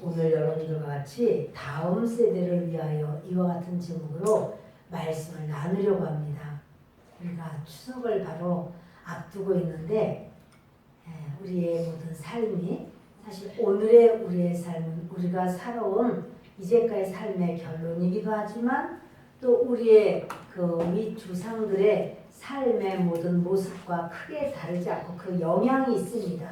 오늘 여러분들과 같이 다음 세대를 위하여 이와 같은 제목으로 말씀을 나누려고 합니다. 우리가 추석을 바로 앞두고 있는데 우리의 모든 삶이 사실 오늘의 우리의 삶은 우리가 살아온 이제까지 삶의 결론이기도 하지만 또 우리의 이 조상들의 삶의 모든 모습과 크게 다르지 않고 그 영향이 있습니다.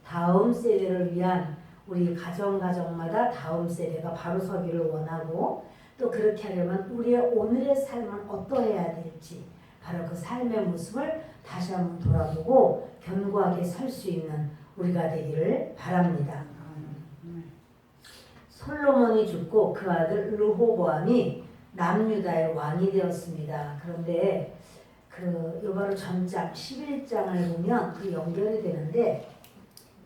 다음 세대를 위한 우리 가정마다 다음 세대가 바로 서기를 원하고 또 그렇게 하려면 우리의 오늘의 삶은 어떠해야 될지 바로 그 삶의 모습을 다시 한번 돌아보고 견고하게 설 수 있는 우리가 되기를 바랍니다. 솔로몬이 죽고 그 아들 르호보암이 남유다의 왕이 되었습니다. 그런데 요바로 전장 11장을 보면 그 연결이 되는데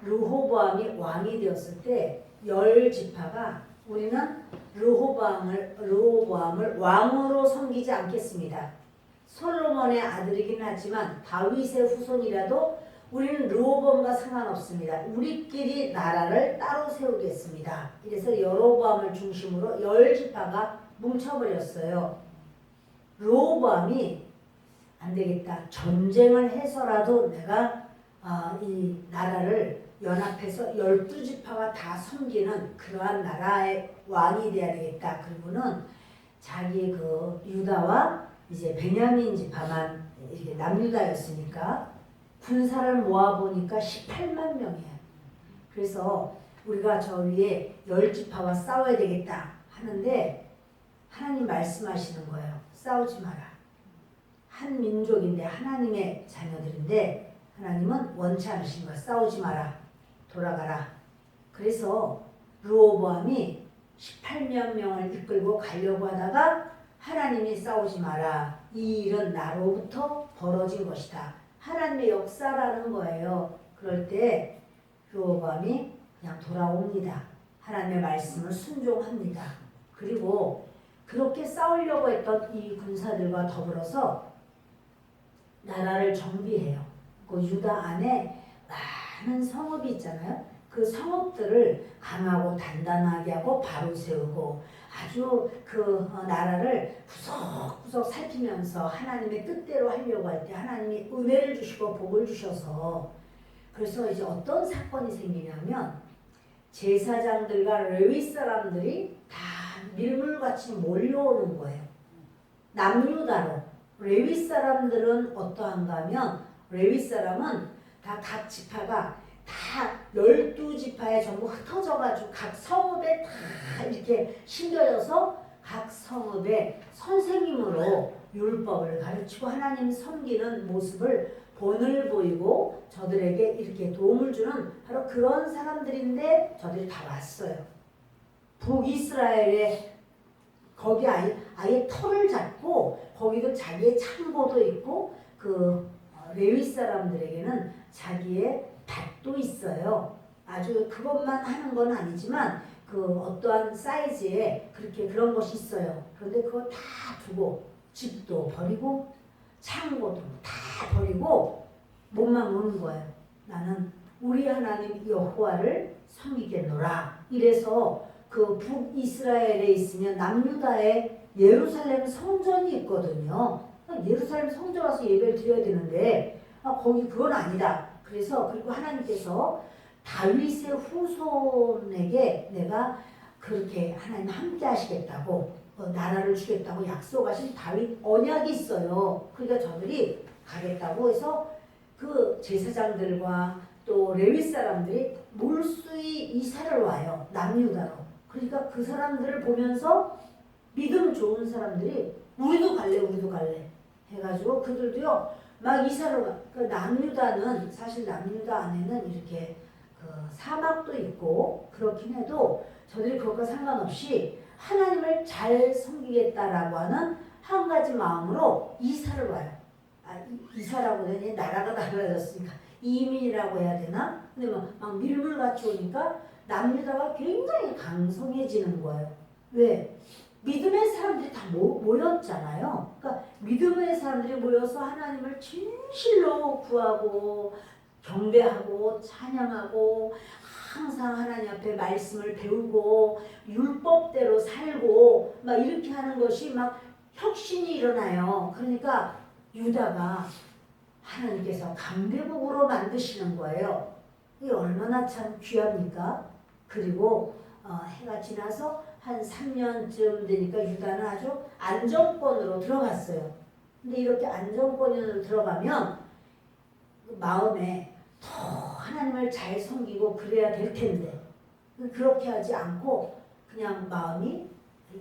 르호보암이 왕이 되었을 때 10지파가 우리는 르호보암을 왕으로 섬기지 않겠습니다. 솔로몬의 아들이긴 하지만 다윗의 후손이라도 우리는 르호보암과 상관없습니다. 우리끼리 나라를 따로 세우겠습니다. 이래서 여로보암을 중심으로 10지파가 뭉쳐버렸어요. 르호보암이 안 되겠다. 전쟁을 해서라도 내가 이 나라를 연합해서 12지파가 다 섬기는 그러한 나라의 왕이 돼야 되겠다. 그리고는 자기 유다와 이제 베냐민 지파만 이렇게 남유다였으니까 군사를 모아보니까 18만 명이에요. 그래서 우리가 저 위에 10지파와 싸워야 되겠다 하는데 하나님 말씀하시는 거예요. 싸우지 마라. 한 민족인데 하나님의 자녀들인데 하나님은 원치 않으신 거 싸우지 마라. 돌아가라. 그래서 르호보암이 18만 명을 이끌고 가려고 하다가 하나님이 싸우지 마라. 이 일은 나로부터 벌어진 것이다. 하나님의 역사라는 거예요. 그럴 때 르호보암이 그냥 돌아옵니다. 하나님의 말씀을 순종합니다. 그리고 그렇게 싸우려고 했던 이 군사들과 더불어서 나라를 정비해요. 그 유다 안에 많은 성읍이 있잖아요. 그 성읍들을 강하고 단단하게 하고 바로 세우고 아주 나라를 구석구석 살피면서 하나님의 뜻대로 하려고 할 때 하나님이 은혜를 주시고 복을 주셔서 그래서 이제 어떤 사건이 생기냐면 제사장들과 레위 사람들이 다 밀물같이 몰려오는 거예요. 남유다로. 레위 사람들은 어떠한가 하면 레위 사람은 다 각 지파가 다 12지파에 전부 흩어져가지고 각 성읍에 다 이렇게 심겨져서 각 성읍의 선생님으로 율법을 가르치고 하나님 섬기는 모습을 본을 보이고 저들에게 이렇게 도움을 주는 바로 그런 사람들인데 저들이 다 왔어요. 북이스라엘에 거기 아예 터를 잡고 거기도 자기의 창고도 있고 레위 사람들에게는 자기의 밭도 있어요. 아주 그것만 하는 건 아니지만 어떠한 사이즈에 그런 것이 있어요. 그런데 그거 다 두고 집도 버리고 창고도 다 버리고 몸만 오는 거예요. 나는 우리 하나님 여호와를 섬기겠노라. 이래서 북이스라엘에 있으면 남유다에 예루살렘 성전이 있거든요. 예루살렘 성전 와서 예배를 드려야 되는데 거기 그건 아니다. 그리고 하나님께서 다윗의 후손에게 내가 그렇게 하나님 함께 하시겠다고 나라를 주겠다고 약속하신 다윗 언약이 있어요. 그러니까 저들이 가겠다고 해서 그 제사장들과 또 레위 사람들이 몰수히 이사를 와요. 남유다로. 그러니까 그 사람들을 보면서 믿음 좋은 사람들이 우리도 갈래 해가지고 그들도요 막 이사를 가. 남유다는 사실 남유다 안에는 이렇게 사막도 있고 그렇긴 해도 저들이 그것과 상관없이 하나님을 잘 섬기겠다라고 하는 한 가지 마음으로 이사를 와요. 이사라고 되니 나라가 달라졌으니까 이민이라고 해야 되나? 근데 막 밀물같이 오니까 남유다가 굉장히 강성해지는 거예요. 왜? 믿음의 사람들이 다 모였잖아요. 그러니까 믿음의 사람들이 모여서 하나님을 진실로 구하고 경배하고 찬양하고 항상 하나님 앞에 말씀을 배우고 율법대로 살고 막 이렇게 하는 것이 막 혁신이 일어나요. 그러니까 유다가 하나님께서 강대국으로 만드시는 거예요. 이게 얼마나 참 귀합니까? 그리고 해가 지나서 한 3년쯤 되니까 유다는 아주 안정권으로 들어갔어요. 근데 이렇게 안정권으로 들어가면 그 마음에 더 하나님을 잘 섬기고 그래야 될 텐데 그렇게 하지 않고 그냥 마음이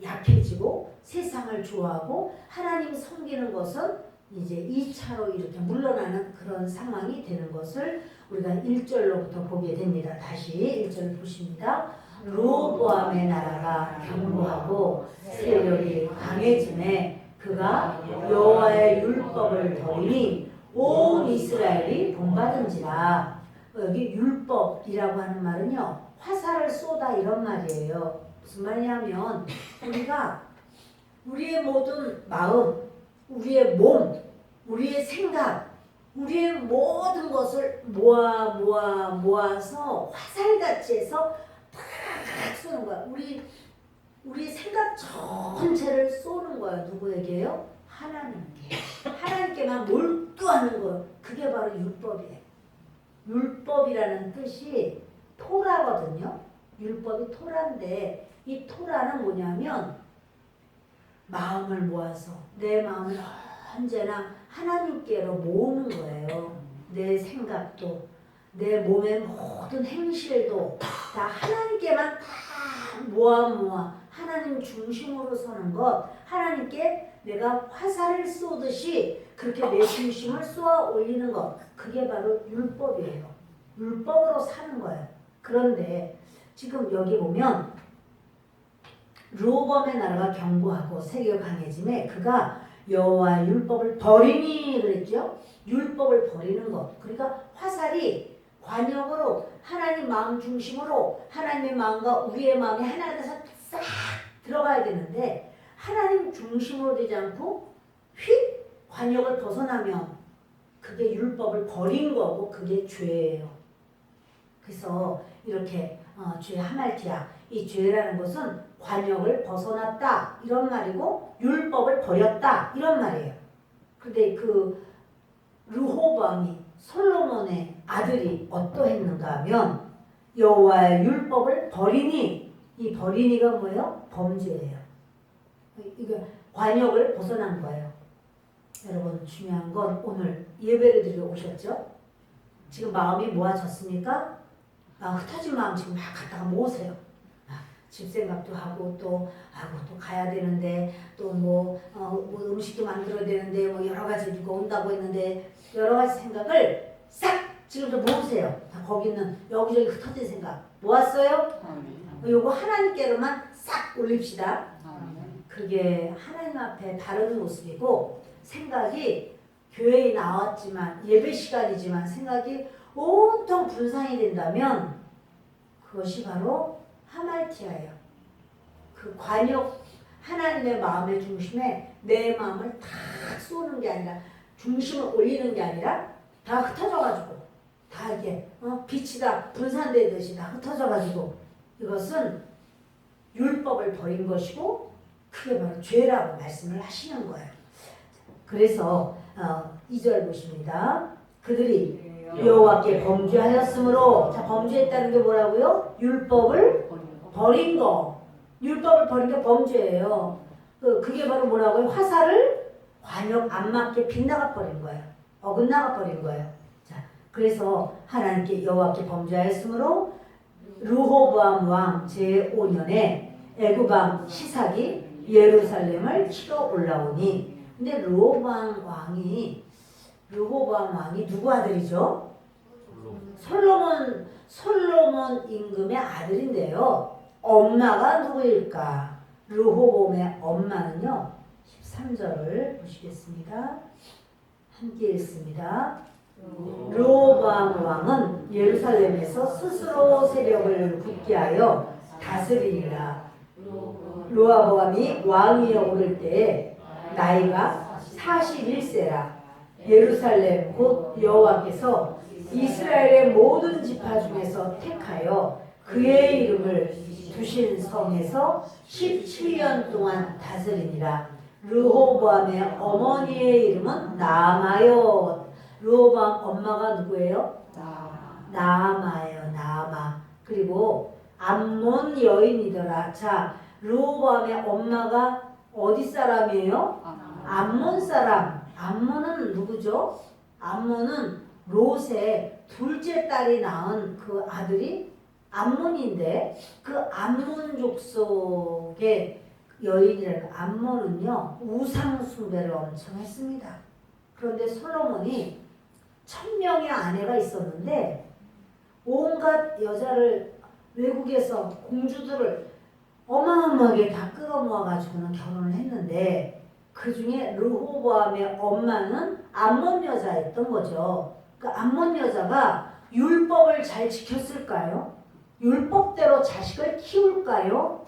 약해지고 세상을 좋아하고 하나님 섬기는 것은 이제 2차로 이렇게 물러나는 그런 상황이 되는 것을 우리가 1절로부터 보게 됩니다. 다시 1절 보십니다. 르호보암의 나라가 견고하고 세력이 강해짐에 그가 여호와의 율법을 버리니 온 이스라엘이 본받은지라. 여기 율법이라고 하는 말은요, 화살을 쏘다 이런 말이에요. 무슨 말이냐면 우리가 우리의 모든 마음, 우리의 몸, 우리의 생각, 우리의 모든 것을 모아서 화살같이 해서 탁 쏘는 거야. 우리 생각 전체를 쏘는 거야. 누구에게요? 하나님께. 하나님께만 몰두하는 거. 그게 바로 율법이에요. 율법이라는 뜻이 토라거든요. 율법이 토라인데 이 토라는 뭐냐면 마음을 모아서 내 마음을 언제나 하나님께로 모으는 거예요. 내 생각도 내 몸의 모든 행실도 다 하나님께만 다 모아 하나님 중심으로 서는 것, 하나님께 내가 화살을 쏘듯이 그렇게 내 중심을 쏘아 올리는 것, 그게 바로 율법이에요. 율법으로 사는 거예요. 그런데 지금 여기 보면 르호보암의 나라가 견고하고 세계가 강해짐에 그가 여호와의 율법을 버리니 그랬죠. 율법을 버리는 것. 그러니까 화살이 관역으로 하나님 마음 중심으로 하나님의 마음과 우리의 마음이 하나가 돼서 싹 들어가야 되는데 하나님 중심으로 되지 않고 휙 관역을 벗어나면 그게 율법을 버린 거고 그게 죄예요. 그래서 이렇게 죄 하말티아, 이 죄라는 것은 관역을 벗어났다 이런 말이고 율법을 버렸다 이런 말이에요. 근데 그 르호보암이 솔로몬의 아들이 어떠했는가 하면 여호와의 율법을 버리니, 이 버리니가 뭐예요? 범죄예요. 이거 관역을 벗어난 거예요. 여러분 중요한 건 오늘 예배를 드리러 오셨죠? 지금 마음이 모아졌습니까? 흩어진 마음 지금 막 갖다가 모으세요. 집 생각도 하고 또 가야 되는데 또 뭐 음식도 만들어야 되는데 뭐 여러 가지 누가 온다고 했는데 여러 가지 생각을 싹 지금부터 모으세요. 다 거기 있는 여기저기 흩어진 생각 모았어요? 요거 하나님께로만 싹 올립시다. 그게 하나님 앞에 바른 모습이고 생각이 교회에 나왔지만 예배 시간이지만 생각이 온통 분산이 된다면 그것이 바로 하말티아예요. 그 관역 하나님의 마음의 중심에 내 마음을 다 쏘는 게 아니라 중심을 올리는 게 아니라 다 흩어져가지고 다 이게 빛이 다 분산되듯이 다 흩어져가지고 이것은 율법을 버린 것이고 그게 바로 죄라고 말씀을 하시는 거예요. 그래서 2절 보십니다. 그들이 여호와께 범죄하였으므로, 자 범죄했다는 게 뭐라고요? 율법을 버린 거. 율법을 버린 게 범죄예요. 그게 바로 뭐라고요? 화살을 관역 안 맞게 빗나가 버린 거예요. 어긋나가 버린 거예요. 자, 그래서 하나님께 여호와께 범죄하였으므로 르호보암 왕 제5년에 애굽 왕 시삭이 예루살렘을 치러 올라오니, 근데 르호보암 왕이 누구 아들이죠? 솔로몬 임금의 아들인데요. 엄마가 누구일까? 르호보암의 엄마는요. 13절을 보시겠습니다. 함께 읽습니다. 르호보암 왕은 예루살렘에서 스스로 세력을 굳게 하여 다스리니라. 르호보암이 왕위에 오를 때에 나이가 41세라. 예루살렘 곧 여호와께서 이스라엘의 모든 지파 중에서 택하여 그의 이름을 두신 성에서 17년 동안 다스리니라. 르호보암의 어머니의 이름은 나아마요. 르호보암 엄마가 누구예요? 나아마예요. 나아마. 그리고 암몬 여인이더라. 자, 르호보암의 엄마가 어디 사람이에요? 암몬 사람. 암몬은 누구죠? 암몬은 롯의 둘째 딸이 낳은 그 아들이 암몬인데, 그 암몬 족속의 여인이라는 암몬은요 우상 숭배를 엄청 했습니다. 그런데 솔로몬이 1000명의 아내가 있었는데 온갖 여자를 외국에서 공주들을 어마어마하게 다 끌어모아가지고는 결혼을 했는데 그 중에 르호보암의 엄마는 암몬 여자였던 거죠. 그 암몬 여자가 율법을 잘 지켰을까요? 율법대로 자식을 키울까요?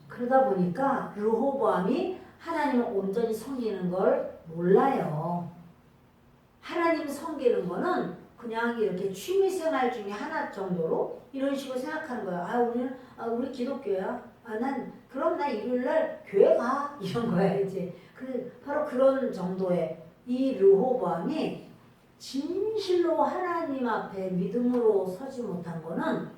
그러다 보니까 르호보암이 하나님을 온전히 섬기는 걸 몰라요. 하나님 섬기는 거는 그냥 이렇게 취미생활 중에 하나 정도로 이런 식으로 생각하는 거예요. 우리 기독교야. 그럼 나 일요일날 교회 가. 이런 거야 이제. 바로 그런 정도의 이 르호보암이 진실로 하나님 앞에 믿음으로 서지 못한 거는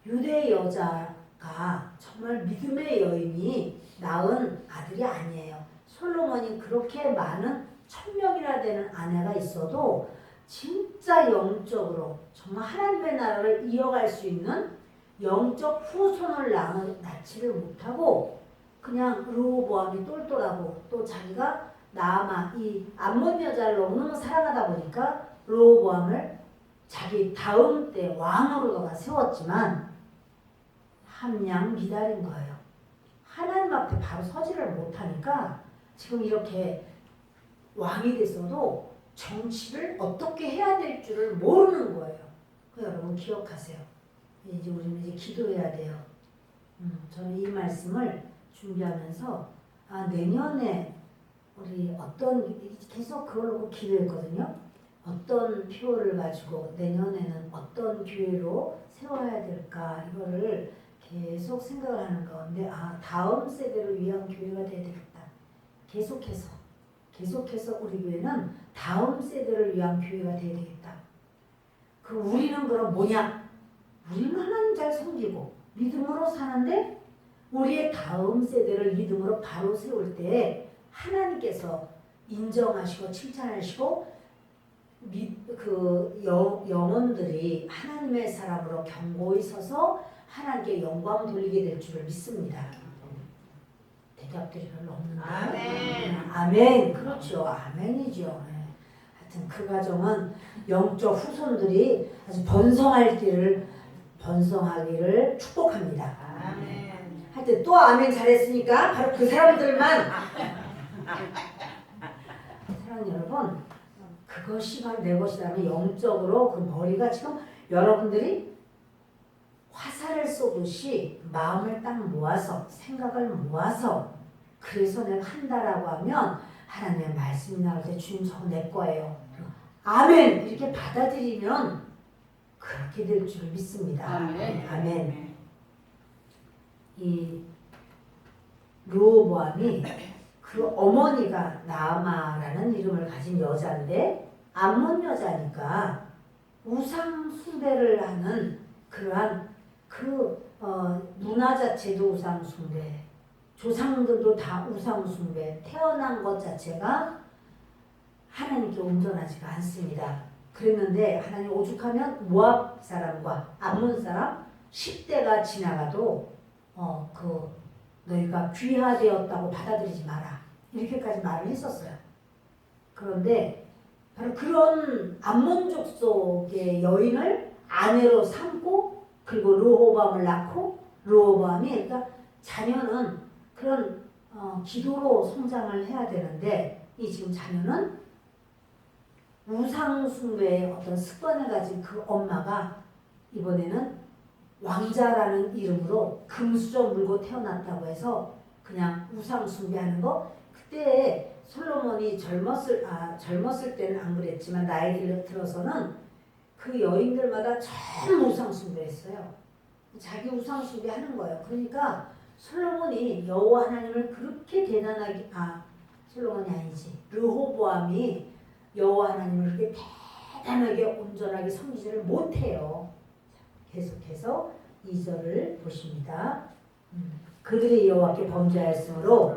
유대 여자가 정말 믿음의 여인이 낳은 아들이 아니에요. 솔로몬이 그렇게 많은 1000명이나 되는 아내가 있어도 진짜 영적으로 정말 하나님의 나라를 이어갈 수 있는 영적 후손을 낳지를 못하고 그냥 르호보암이 똘똘하고 또 자기가 나아마 이 암몬 여자를 너무너무 사랑하다 보니까 르호보암을 자기 다음 때 왕으로다가 세웠지만 함량 미달인 거예요. 하나님 앞에 바로 서지를 못하니까 지금 이렇게 왕이 됐어도 정치를 어떻게 해야 될 줄을 모르는 거예요. 여러분 기억하세요. 이제 우리는 이제 기도해야 돼요. 저는 이 말씀을 준비하면서 내년에 우리 계속 그걸 놓고 기도했거든요. 어떤 표를 가지고 내년에는 어떤 교회로 세워야 될까 이거를 계속 생각을 하는 가운데 다음 세대를 위한 교회가 돼야 되겠다. 계속해서 우리 교회는 다음 세대를 위한 교회가 돼야 되겠다. 우리는 그럼 뭐냐? 우리는 하나님 잘 섬기고 믿음으로 사는데 우리의 다음 세대를 믿음으로 바로 세울 때 하나님께서 인정하시고 칭찬하시고 영혼들이 하나님의 사람으로 견고히 서서 하나님께 영광 돌리게 될 줄을 믿습니다. 대답들이 별로 없는데. 아멘. 그렇죠. 아멘이죠. 하여튼 그 과정은 영적 후손들이 아주 번성하기를 축복합니다. 아멘. 하여튼 또 아멘 잘했으니까 바로 그 사람들만 사랑하는 여러분, 그것이 바로 내 것이라면 영적으로 그 머리가 지금 여러분들이 화살을 쏘듯이 마음을 딱 모아서 생각을 모아서 그래서 내가 한다라고 하면 하나님의 말씀이 나올 때 주님 저거 내 거예요. 아멘 이렇게 받아들이면 그렇게 될 줄 믿습니다. 아멘. 이 르호보암이 그 어머니가 나아마라는 이름을 가진 여자인데 암몬 여자니까 우상 숭배를 하는 그러한 문화 자체도 우상 숭배, 조상들도 다 우상 숭배, 태어난 것 자체가 하나님께 온전하지가 않습니다. 그랬는데 하나님 오죽하면 모압 사람과 암몬 사람 10대가 지나가도 너희가 귀화되었다고 받아들이지 마라 이렇게까지 말을 했었어요. 그런데 바로 그런 암몬 족속의 여인을 아내로 삼고 그리고 르호보암을 낳고 르호보암이 그러니까 자녀는 그런 기도로 성장을 해야 되는데 이 지금 자녀는 우상 숭배의 어떤 습관을 가진 그 엄마가 이번에는 왕자라는 이름으로 금수저 물고 태어났다고 해서 그냥 우상 숭배하는 거. 그때 솔로몬이 젊었을 때는 안 그랬지만 나이 들어서는 그 여인들마다 전부 우상 숭배했어요. 자기 우상 숭배하는 거예요. 그러니까 솔로몬이 여호와 하나님을 그렇게 대단하게 솔로몬이 아니지 르호보암이 여호와 하나님을 그렇게 대단하게 온전하게 섬기지를 못해요. 계속해서 2절을 보십니다. 그들이 여호와께 범죄하였으므로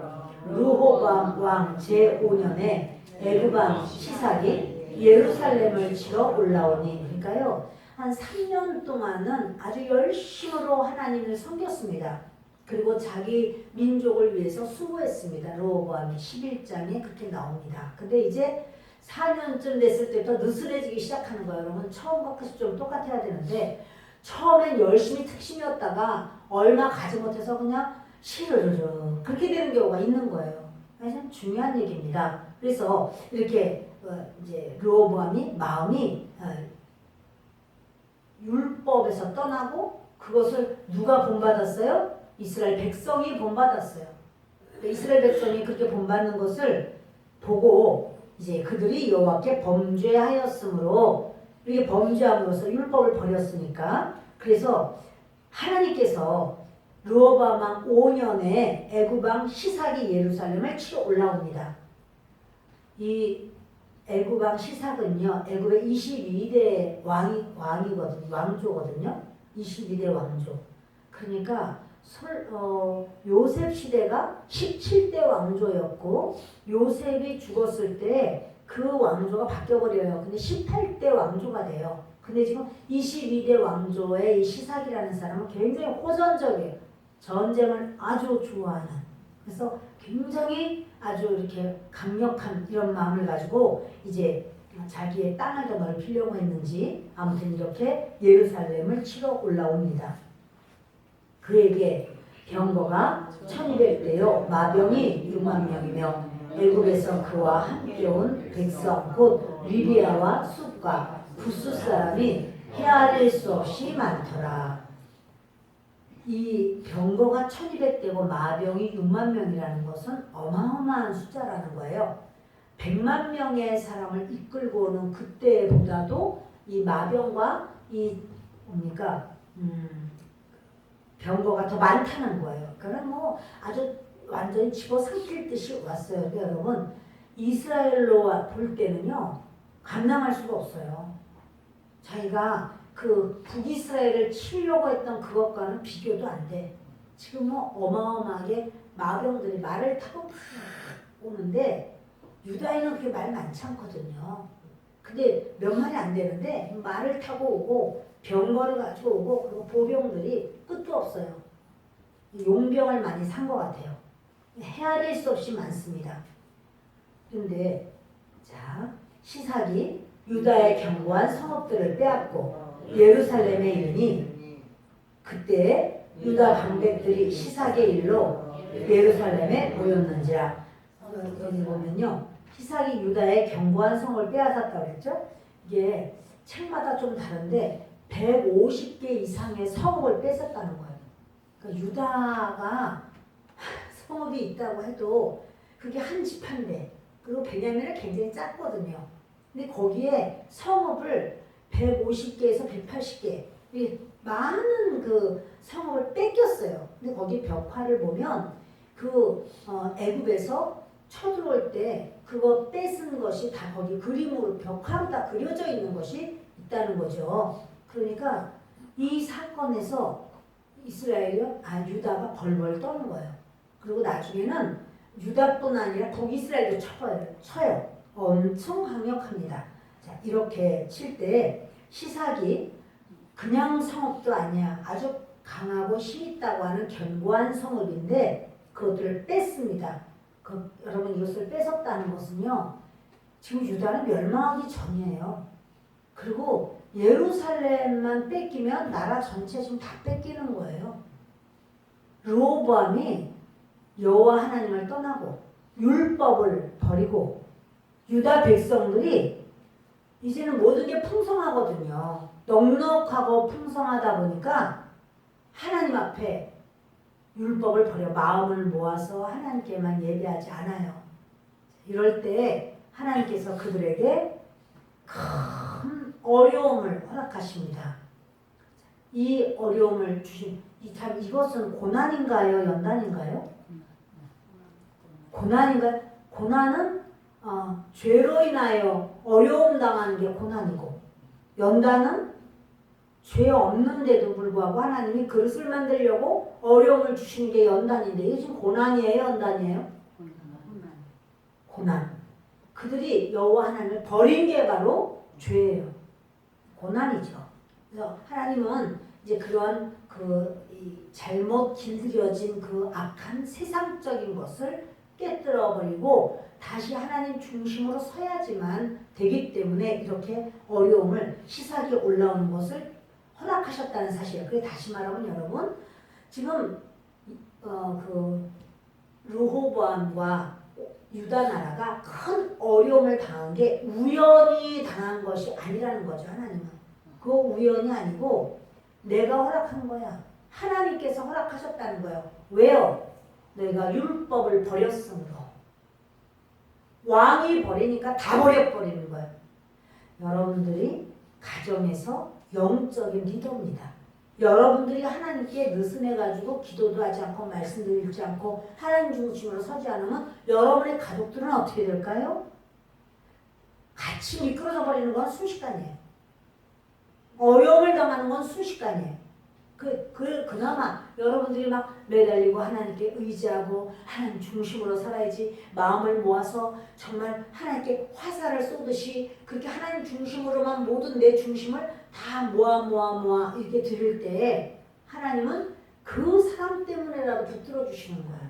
르호보암 왕 제5년에 애굽 왕 시삭이 예루살렘을 치러 올라오니, 그러니까요 한 3년 동안은 아주 열심으로 하나님을 섬겼습니다. 그리고 자기 민족을 위해서 수고했습니다. 르호보암이 11장에 그렇게 나옵니다. 근데 이제 4년쯤 됐을 때부터 느슨해지기 시작하는 거예요. 여러분 처음과 끝이 좀 똑같아야 되는데 처음엔 열심히 특심이었다가 얼마 가지 못해서 그냥 시르르르 그렇게 되는 경우가 있는 거예요. 참 중요한 얘기입니다. 그래서 이렇게 이제 르호보암이 마음이 율법에서 떠나고 그것을 누가 본받았어요? 이스라엘 백성이 본받았어요. 이스라엘 백성이 그렇게 본받는 것을 보고 이제 그들이 여호와께 범죄하였으므로 이렇게 범죄함으로써 율법을 버렸으니까 그래서 하나님께서 르호보암 왕 5년에 애굽 왕 시삭이 예루살렘을 치러 올라옵니다. 이 애굽 왕 시삭은요 애굽의 22대 왕이거든요. 왕조거든요. 22대 왕조. 그러니까 요셉 시대가 17대 왕조였고 요셉이 죽었을 때 그 왕조가 바뀌어버려요. 근데 18대 왕조가 돼요. 근데 지금 22대 왕조의 이 시삭이라는 사람은 굉장히 호전적이에요. 전쟁을 아주 좋아하는. 그래서 굉장히 아주 이렇게 강력한 이런 마음을 가지고 이제 자기의 땅을 더 넓히려고 했는지 아무튼 이렇게 예루살렘을 치러 올라옵니다. 그에게 병거가 1200대요 마병이 6만 명이며 애굽에서 그와 함께 온 백성 곧 리비아와 숲과 부스 사람이 헤아릴 수 없이 많더라. 이 병거가 1200대고 마병이 6만 명이라는 것은 어마어마한 숫자라는 거예요. 100만 명의 사람을 이끌고 오는 그때보다도 이 마병과 이 뭡니까 병거가 더 많다는 거예요. 그러니까 뭐 아주 완전히 집어삼킬 듯이 왔어요. 근데 여러분 이스라엘로 볼 때는요 감당할 수가 없어요. 자기가 그 북이스라엘을 치려고 했던 그것과는 비교도 안 돼. 지금 뭐 어마어마하게 마병들이 말을 타고 막 오는데 유다인은 그렇게 말 많지 않거든요. 근데 몇 마리 안 되는데 말을 타고 오고 병거를 가지고 오고 그리고 보병들이 끝도 없어요. 용병을 많이 산 것 같아요. 헤아릴 수 없이 많습니다. 그런데 자 시삭이 유다의 견고한 성읍들을 빼앗고 예루살렘에 이르니 그때 유다 방백들이 시삭의 일로 예루살렘에 모였는지라. 여기 보면요 시삭이 유다의 견고한 성을 빼앗았다고 했죠. 이게 책마다 좀 다른데 150개 이상의 성읍을 뺏었다는 거예요. 그러니까 유다가 성읍이 있다고 해도 그게 한 집 한 대. 그리고 베냐민은 굉장히 작거든요. 근데 거기에 성읍을 150개에서 180개 많은 그 성읍을 뺏겼어요. 근데 거기 벽화를 보면 그 애굽에서 쳐들어올 때 그거 뺏은 것이 다 거기 그림으로 벽화로 다 그려져 있는 것이 있다는 거죠. 그러니까 이 사건에서 유다가 벌벌 떠는 거예요. 그리고 나중에는 유다뿐 아니라 북이스라엘도 쳐요. 엄청 강력합니다. 자, 이렇게 칠 때 시삭이 그냥 성읍도 아니야. 아주 강하고 힘있다고 하는 견고한 성읍인데 그것들을 뺐습니다. 여러분 이것을 뺏었다는 것은요. 지금 유다는 멸망하기 전이에요. 그리고 예루살렘만 뺏기면 나라 전체 지금 다 뺏기는 거예요. 르호보암이 여호와 하나님을 떠나고 율법을 버리고 유다 백성들이 이제는 모든 게 풍성하거든요. 넉넉하고 풍성하다 보니까 하나님 앞에 율법을 버려 마음을 모아서 하나님께만 예배하지 않아요. 이럴 때 하나님께서 그들에게 큰 어려움을 허락하십니다. 이 어려움을 주신 참 이것은 고난인가요? 연단인가요? 고난인가요? 고난은 죄로 인하여 어려움 당하는 게 고난이고, 연단은 죄 없는데도 불구하고 하나님이 그릇을 만들려고 어려움을 주시는 게 연단인데, 이게 지금 고난이에요? 연단이에요? 고난. 그들이 여호와 하나님을 버린 게 바로 죄예요. 고난이죠. 그래서 하나님은 이제 그런 이 잘못 길들여진 그 악한 세상적인 것을 깨뜨려 버리고 다시 하나님 중심으로 서야지만 되기 때문에 이렇게 어려움을 시삭이 올라오는 것을 허락하셨다는 사실이에요. 그게 다시 말하면 여러분, 지금 그 르호보암과 유다 나라가 큰 어려움을 당한 게 우연히 당한 것이 아니라는 거죠. 하나님은 그거 우연이 아니고 내가 허락한 거야. 하나님께서 허락하셨다는 거예요. 왜요? 너희가 율법을 버렸으므로. 왕이 버리니까 다 버려버리는 거예요. 여러분들이 가정에서 영적인 리더입니다. 여러분들이 하나님께 느슨해가지고 기도도 하지 않고 말씀도 읽지 않고 하나님 중심으로 서지 않으면 여러분의 가족들은 어떻게 될까요? 같이 미끄러져 버리는 건 순식간이에요. 어려움을 당하는 건 순식간이에요. 그나마 여러분들이 막 매달리고 하나님께 의지하고 하나님 중심으로 살아야지, 마음을 모아서 정말 하나님께 화살을 쏘듯이 그렇게 하나님 중심으로만 모든 내 중심을 다 모아 이렇게 드릴 때 하나님은 그 사람 때문에라도 붙들어 주시는 거예요.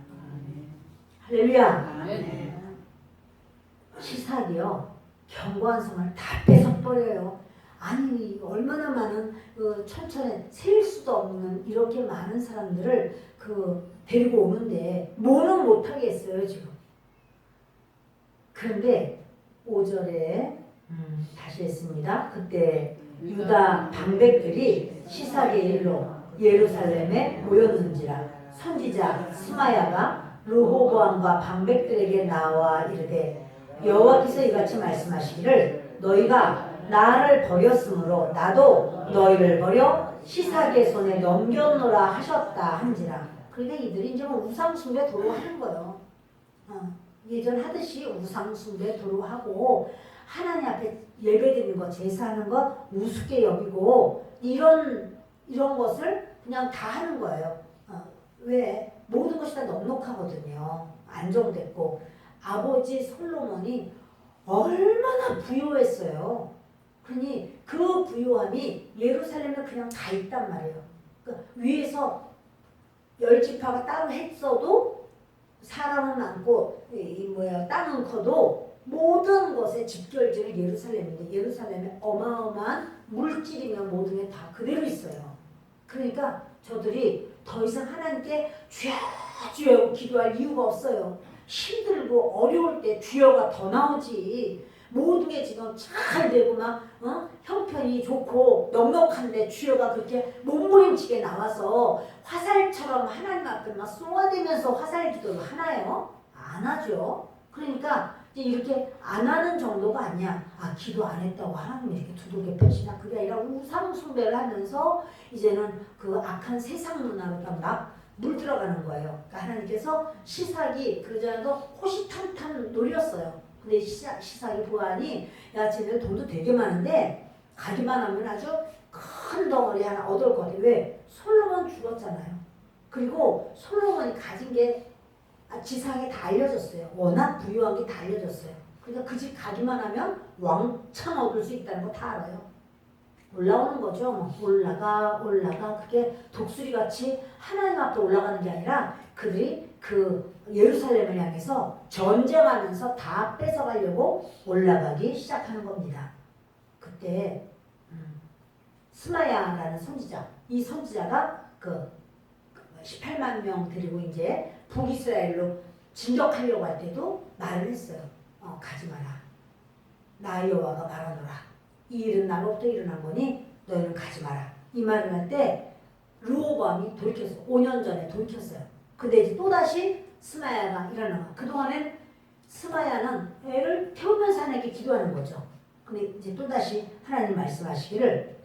할렐루야. 시삭이요, 견고한 성을 다 뺏어버려요. 아니 얼마나 많은 천천에 셀 수도 없는 이렇게 많은 사람들을 데리고 오는데 뭐는 못하게 했어요 지금. 그런데 5절에 다시 했습니다. 그때 유다 방백들이 시삭의 일로 예루살렘에 모였는지라 선지자 스마야가 르호보암과 방백들에게 나와 이르되 여호와께서 이같이 말씀하시기를 너희가 나를 버렸으므로 나도 너희를 버려 시삭의 손에 넘겼노라 하셨다 한지라. 그러니까 이들이 이제 우상숭배 도로 하는 거예요. 예전 하듯이 우상숭배 도로 하고 하나님 앞에 예배드리는 것, 제사하는 것 우습게 여기고 이런 것을 그냥 다 하는 거예요. 왜? 모든 것이 다 넉넉하거든요. 안정됐고 아버지 솔로몬이 얼마나 부유했어요. 그러니 그 부유함이 예루살렘에 그냥 다 있단 말이에요. 그러니까 위에서 10지파가 따로 했어도 사람은 많고 땅은 커도 모든 것의 집결지는 예루살렘인데 예루살렘에 어마어마한 물질이며 모든 게 다 그대로 있어요. 그러니까 저들이 더 이상 하나님께 주여 기도할 이유가 없어요. 힘들고 어려울 때 주여가 더 나오지. 모든 게 지금 잘 되고 막 형편이 좋고 넉넉한데 주여가 그렇게 몸부림치게 나와서 화살처럼 하나님 앞에 막 쏘아대면서 화살 기도를 하나요? 안 하죠. 그러니까 이렇게 안 하는 정도가 아니야. 기도 안 했다고 하나님이 이렇게 두들겨 패시나. 그게 아니라 우상 숭배를 하면서 이제는 그 악한 세상 문화로 막 물들어가는 거예요. 그러니까 하나님께서 시삭이 그러지 않아도 호시탐탐 노렸어요. 근데 시삭이 보아하니 야 쟤네 돈도 되게 많은데 가기만 하면 아주 큰 덩어리 하나 얻을 것 같아. 왜? 솔로몬 죽었잖아요. 그리고 솔로몬이 가진 게 지상에 다 알려졌어요. 워낙 부유한 게 다 알려졌어요. 그러니까 그 집 가기만 하면 왕창 얻을 수 있다는 거 다 알아요. 올라오는 거죠. 올라가 그게 독수리같이 하나님 앞에 올라가는 게 아니라 그들이 그 예루살렘을 향해서 전쟁하면서 다 뺏어가려고 올라가기 시작하는 겁니다. 그때 스마야라는 선지자, 이 선지자가 18만 명 데리고 이제 북이스라엘로 진격하려고 할 때도 말을 했어요. 가지 마라. 나 여호와가 말하노라. 이 일은 나로부터 일어난 거니 너희는 가지 마라. 이 말을 할 때 르호보암이 돌이켰어요. 5년 전에 돌이켰어요. 근데 이제 또다시 스마야가 일어나고, 그동안엔 스마야는 애를 태우면서 하나님께 기도하는 거죠. 근데 이제 또다시 하나님 말씀하시기를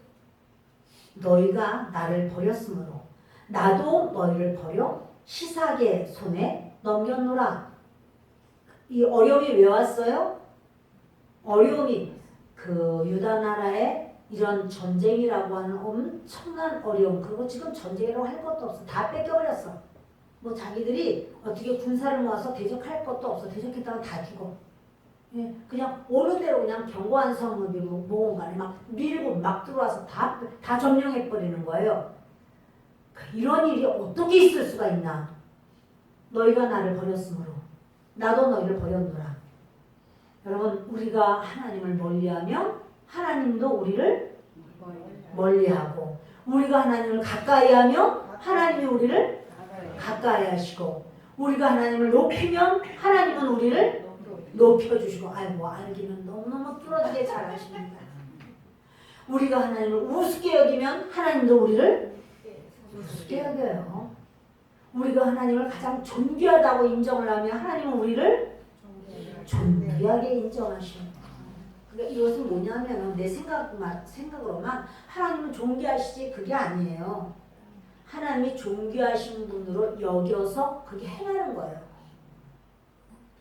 너희가 나를 버렸으므로 나도 너희를 버려 시삭의 손에 넘겼노라. 이 어려움이 왜 왔어요? 어려움이 그 유다 나라의 이런 전쟁이라고 하는 엄청난 어려움, 그리고 지금 전쟁이라고 할 것도 없어. 다 뺏겨버렸어. 뭐 자기들이 어떻게 군사를 모아서 대적할 것도 없어. 대적했다가 다 죽어. 예, 그냥 오는 대로 그냥 견고한 성읍이 모은 간에 막 밀고 막 들어와서 다 점령해버리는 거예요. 이런 일이 어떻게 있을 수가 있나? 너희가 나를 버렸으므로 나도 너희를 버렸노라. 여러분, 우리가 하나님을 멀리하면 하나님도 우리를 멀리하고, 우리가 하나님을 가까이 하면 하나님이 우리를 가까이 하시고, 우리가 하나님을 높이면 하나님은 우리를 높여주시고. 아이고, 알기는 너무너무 뚫어지게 잘하십니다. 우리가 하나님을 우습게 여기면 하나님도 우리를 우습게 여겨요. 우리가 하나님을 가장 존귀하다고 인정을 하면 하나님은 우리를 존귀하게 인정하십니다. 그러니까 이것은 뭐냐면 내 생각으로만 하나님은 존귀하시지 그게 아니에요. 하나님이 존귀하신 분으로 여겨서 그게 행하는 거예요.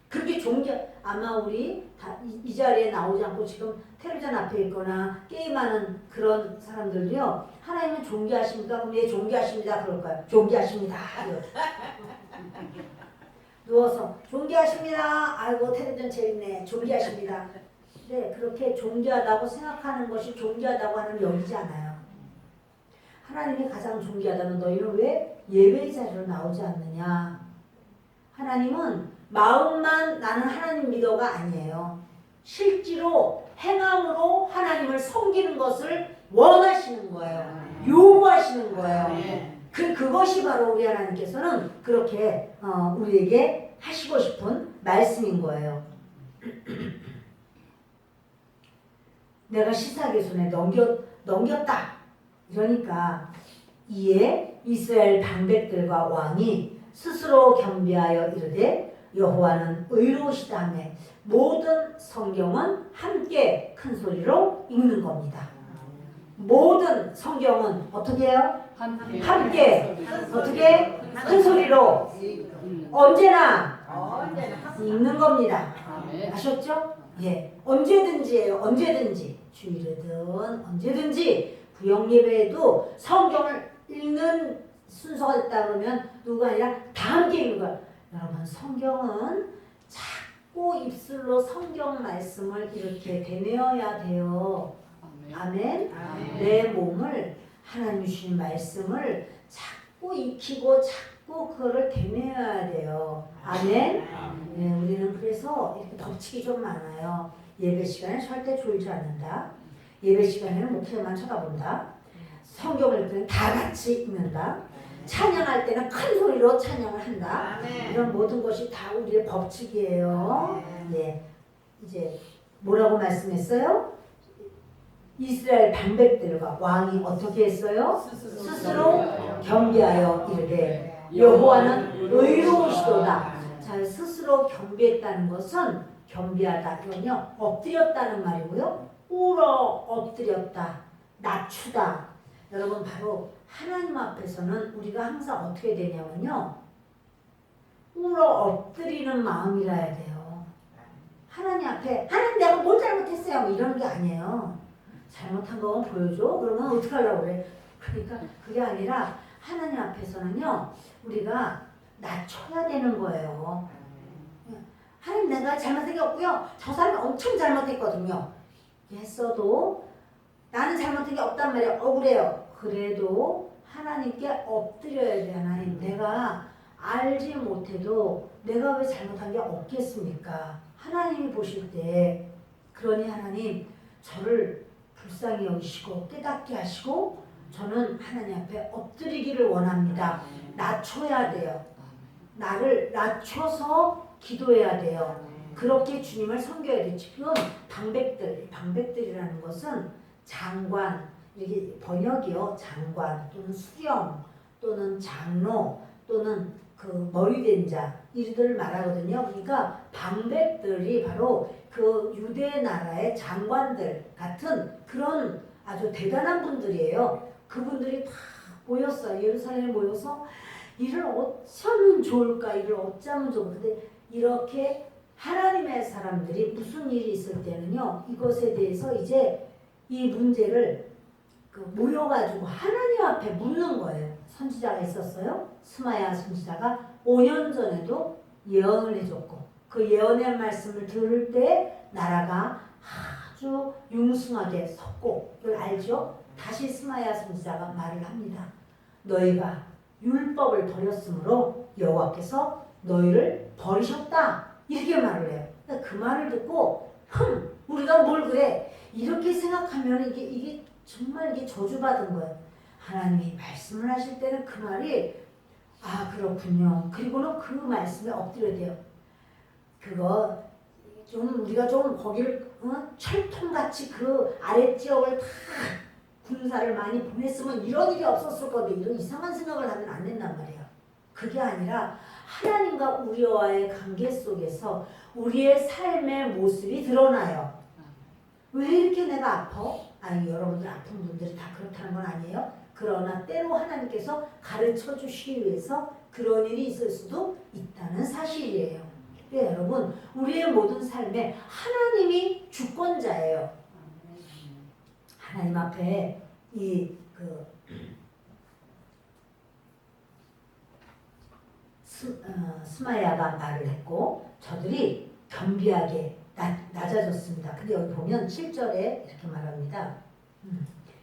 그렇게 아마 우리 이 자리에 나오지 않고 지금 텔레비전 앞에 있거나 게임하는 그런 사람들도요, 하나님은 존귀하십니까? 그럼 예, 존귀하십니다. 그럴까요? 존귀하십니다. 누워서 존귀하십니다. 아이고, 텔레비전 재밌네. 존귀하십니다. 네, 그렇게 존귀하다고 생각하는 것이 존귀하다고 하는 여기지 않아요. 하나님이 가장 존귀하다면 너희는 왜 예배의 자리로 나오지 않느냐? 하나님은 마음만 나는 하나님 믿어가 아니에요. 실제로 행함으로 하나님을 섬기는 것을 원하시는 거예요. 요구하시는 거예요. 그것이 바로 우리 하나님께서는 그렇게 우리에게 하시고 싶은 말씀인 거예요. 내가 시삭의 손에 넘겼다. 그러니까 이에 이스라엘 방백들과 왕이 스스로 겸비하여 이르되 여호와는 의로우시다 하며 모든 성경은 함께 큰 소리로 읽는 겁니다. 모든 성경은 어떻게 해요? 함께 어떻게 큰 소리로 언제나 읽는 겁니다. 아셨죠? 예, 언제든지예요. 언제든지 주일이든 언제든지 구역 예배에도 성경을 읽는 순서가 됐다 그러면 누가 아니라 다 함께 읽는 거야. 여러분, 성경은 자꾸 입술로 성경 말씀을 이렇게 되뇌어야 돼요. 아멘. 내 몸을 하나님 주신 말씀을 자꾸 익히고 자꾸 그거를 되뇌어야 돼요. 아멘. 네, 우리는 그래서 이렇게 덮치기 좀 많아요. 예배 시간에 절대 졸지 않는다. 예배 시간에는 목회만 쳐다본다. 성경을 읽을 때는 다 같이 읽는다. 찬양할 때는 큰 소리로 찬양을 한다. 아멘. 이런 모든 것이 다 우리의 법칙이에요. 네, 이제 뭐라고 말씀했어요? 이스라엘 방백들과 왕이 어떻게 했어요? 스스로 겸비하여 이르되 여호와는 의로우시도다. 자, 스스로 겸비했다는 것은 겸비하다. 이건요, 엎드렸다는 말이고요. 울어 엎드렸다. 낮추다. 여러분, 바로 하나님 앞에서는 우리가 항상 어떻게 되냐면요, 울어 엎드리는 마음이라야 돼요. 하나님 앞에 하나님 내가 뭘 잘못했어요 뭐 이런 게 아니에요. 잘못한 거 보여줘? 그러면 어떻게 하려고 그래? 그러니까 그게 아니라 하나님 앞에서는요, 우리가 낮춰야 되는 거예요. 하나님, 내가 잘못한 게 없고요, 저 사람이 엄청 잘못했거든요. 했어도 나는 잘못한 게 없단 말이에요. 억울해요. 그래도 하나님께 엎드려야 돼. 하나님, 내가 알지 못해도 내가 왜 잘못한 게 없겠습니까? 하나님이 보실 때, 그러니 하나님, 저를 불쌍히 여기시고 깨닫게 하시고 저는 하나님 앞에 엎드리기를 원합니다. 낮춰야 돼요. 나를 낮춰서 기도해야 돼요. 그렇게 주님을 섬겨야 돼요. 지금 방백들이라는 것은 장관, 이게 번역이요. 장관 또는 수령 또는 장로 또는 그 머리된 자 이들 말하거든요. 그러니까 방백들이 바로 그 유대 나라의 장관들 같은 그런 아주 대단한 분들이에요. 그분들이 다 모였어요. 예루살렘에 모여서 이를 어쩌면 좋을까, 이를 어쩌면 좋을까. 근데 이렇게 하나님의 사람들이 무슨 일이 있을 때는요, 이것에 대해서 이제 이 문제를 모여가지고 하나님 앞에 묻는 거예요. 선지자가 있었어요. 스마야 선지자가 5년 전에도 예언을 해줬고 그 예언의 말씀을 들을 때 나라가 아주 융숭하게 섰고 그걸 알죠? 다시 스마야 선지자가 말을 합니다. 너희가 율법을 버렸으므로 여호와께서 너희를 버리셨다. 이렇게 말을 해요. 그 말을 듣고 우리가 뭘 그래? 이렇게 생각하면 이게 정말 이게 저주받은 거예요. 하나님이 말씀을 하실 때는 그 말이 아 그렇군요. 그리고는 그 말씀에 엎드려야 돼요. 그거 좀 우리가 좀 거기를 철통같이 그 아랫지역을 다 군사를 많이 보냈으면 이런 일이 없었을 건데 이런 이상한 생각을 하면 안 된단 말이에요. 그게 아니라 하나님과 우리와의 관계 속에서 우리의 삶의 모습이 드러나요. 왜 이렇게 내가 아파? 아니 여러분들 아픈 분들이 다 그렇다는 건 아니에요. 그러나 때로 하나님께서 가르쳐 주시기 위해서 그런 일이 있을 수도 있다는 사실이에요. 네, 여러분 우리의 모든 삶에 하나님이 주권자예요. 하나님 앞에 스마야가 말을 했고 저들이 겸비하게 낮아졌습니다. 근데 여기 보면 7절에 이렇게 말합니다.